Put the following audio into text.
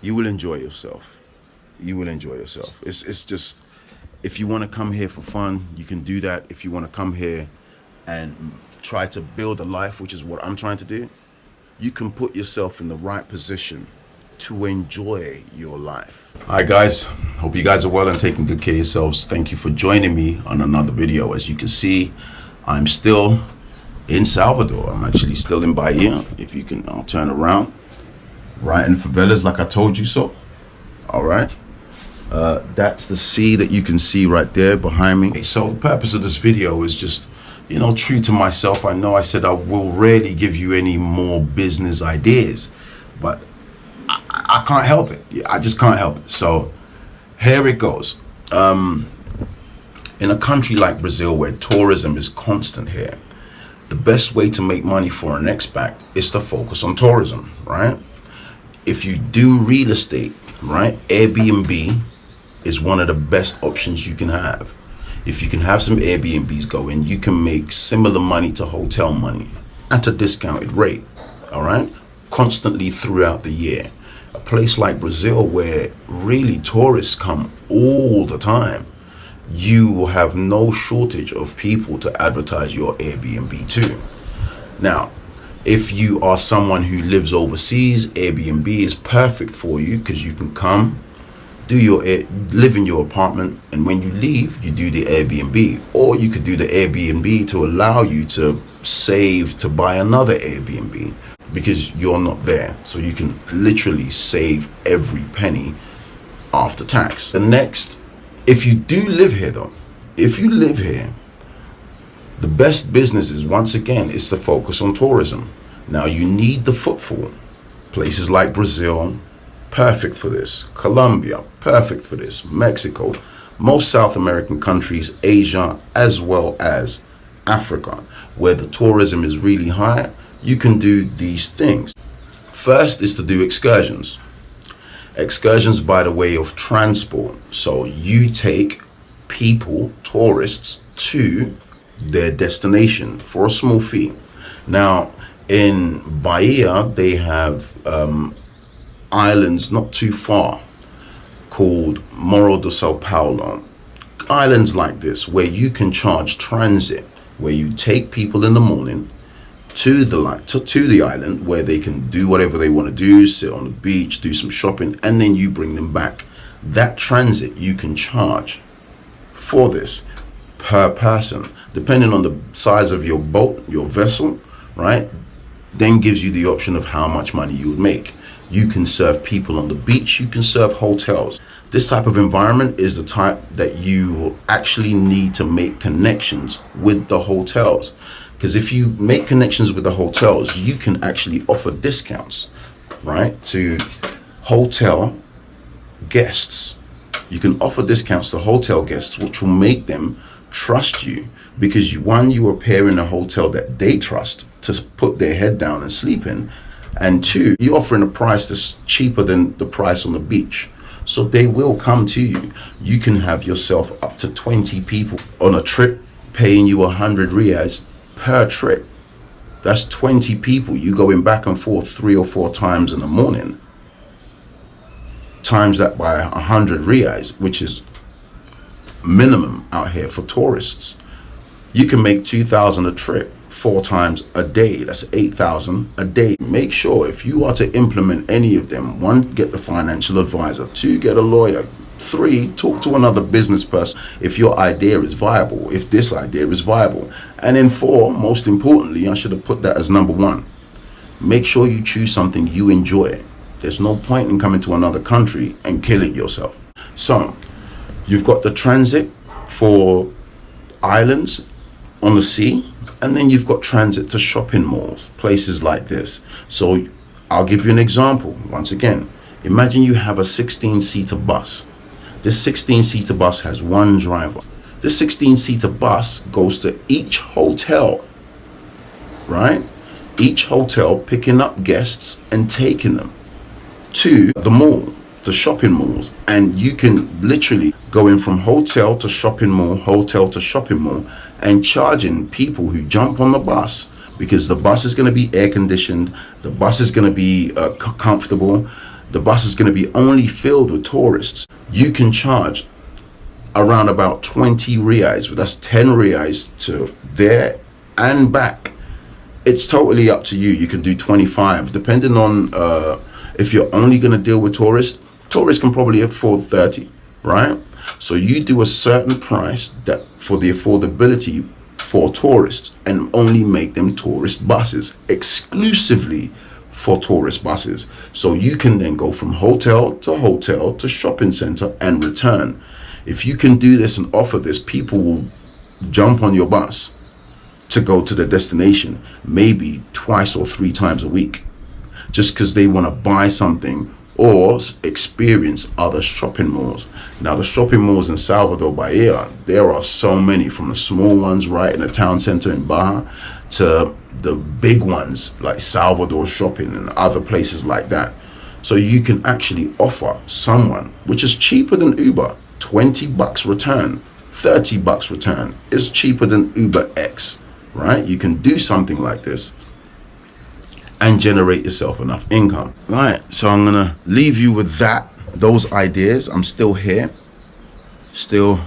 you will enjoy yourself. You will enjoy yourself. It's just, if you want to come here for fun, you can do that. If you want to come here and try to build a life, which is what I'm trying to do, you can put yourself in the right position to enjoy your life. All right, guys, hope you guys are well and taking good care of yourselves. Thank you for joining me on another video. As you can see, I'm still in Salvador. I'm actually still in Bahia. If you can, I'll turn around. Right in favelas, like I told you so. All right. That's the sea that you can see right there behind me. So the purpose of this video is just, you know, true to myself. I know I said I will rarely give you any more business ideas, but I can't help it. I just can't help it. So here it goes. In a country like Brazil, where tourism is constant here, the best way to make money for an expat is to focus on tourism, right? If you do real estate, right, Airbnb is one of the best options you can have. If you can have some Airbnbs going, you can make similar money to hotel money at a discounted rate, all right, constantly throughout the year. A place like Brazil, where really tourists come all the time, you will have no shortage of people to advertise your Airbnb to. Now, if you are someone who lives overseas, Airbnb is perfect for you, because you can come, live in your apartment, and when you leave, you do the Airbnb. Or you could do the Airbnb to allow you to save to buy another Airbnb, because you're not there. So you can literally save every penny after tax. The next, if you do live here though, if you live here, the best business is, once again, is to focus on tourism. Now you need the footfall. Places like Brazil, perfect for this. Colombia, perfect for this. Mexico, most South American countries, Asia, as well as Africa, where the tourism is really high, you can do these things. First is to do excursions. Excursions by the way of transport. So you take people, tourists, to their destination for a small fee. Now in Bahia, they have islands not too far called Morro do Sao Paulo. Islands like this, where you can charge transit, where you take people in the morning to the island, where they can do whatever they want to do, sit on the beach, do some shopping, and then you bring them back. That transit you can charge for this per person, depending on the size of your boat, your vessel, right? Then gives you the option of how much money you would make. You can serve people on the beach, you can serve hotels. This type of environment is the type that you will actually need to make connections with the hotels. Because if you make connections with the hotels, you can actually offer discounts, right, to hotel guests. You can offer discounts to hotel guests, which will make them trust you, because one, you are pairing a hotel that they trust to put their head down and sleep in, and two, you're offering a price that's cheaper than the price on the beach. So they will come to you. You can have yourself up to 20 people on a trip, paying you 100 reais per trip. That's 20 people. You going back and forth 3 or 4 times in the morning. Times that by 100 reais, which is minimum out here for tourists. You can make 2,000 a trip 4 times a day. That's 8,000 a day. Make sure, if you are to implement any of them, 1, get the financial advisor, 2, get a lawyer, 3, talk to another business person if your idea is viable, if this idea is viable. And then 4, most importantly, I should have put that as number 1, make sure you choose something you enjoy. There's no point in coming to another country and killing yourself. So you've got the transit for islands on the sea, and then you've got transit to shopping malls, places like this. So I'll give you an example. Once again, imagine you have a 16-seater bus. This 16-seater bus has 1 driver. This 16-seater bus goes to each hotel, right? Each hotel, picking up guests and taking them to the mall, the shopping malls. And you can literally go in from hotel to shopping mall, hotel to shopping mall, and charging people who jump on the bus, because the bus is going to be air conditioned, the bus is going to be comfortable. the bus is going to be only filled with tourists. You can charge around about 20 reais, but that's 10 reais to there and back. It's totally up to you. You can do 25, depending on if you're only going to deal with tourists. Tourists can probably afford 30, right? So you do a certain price that for the affordability for tourists, and only make them tourist buses, exclusively for tourist buses. So you can then go from hotel to shopping center and return. If you can do this and offer this, people will jump on your bus to go to the destination maybe twice or 3 times a week, just because they want to buy something or experience other shopping malls. Now, the shopping malls in Salvador Bahia, there are so many, from the small ones right in the town center in Baja to the big ones like Salvador Shopping and other places like that. So you can actually offer someone, which is cheaper than Uber, 20 bucks return, 30 bucks return. Is cheaper than Uber X, right? You can do something like this and generate yourself enough income. Right, so I'm gonna leave you with those ideas. I'm still here, still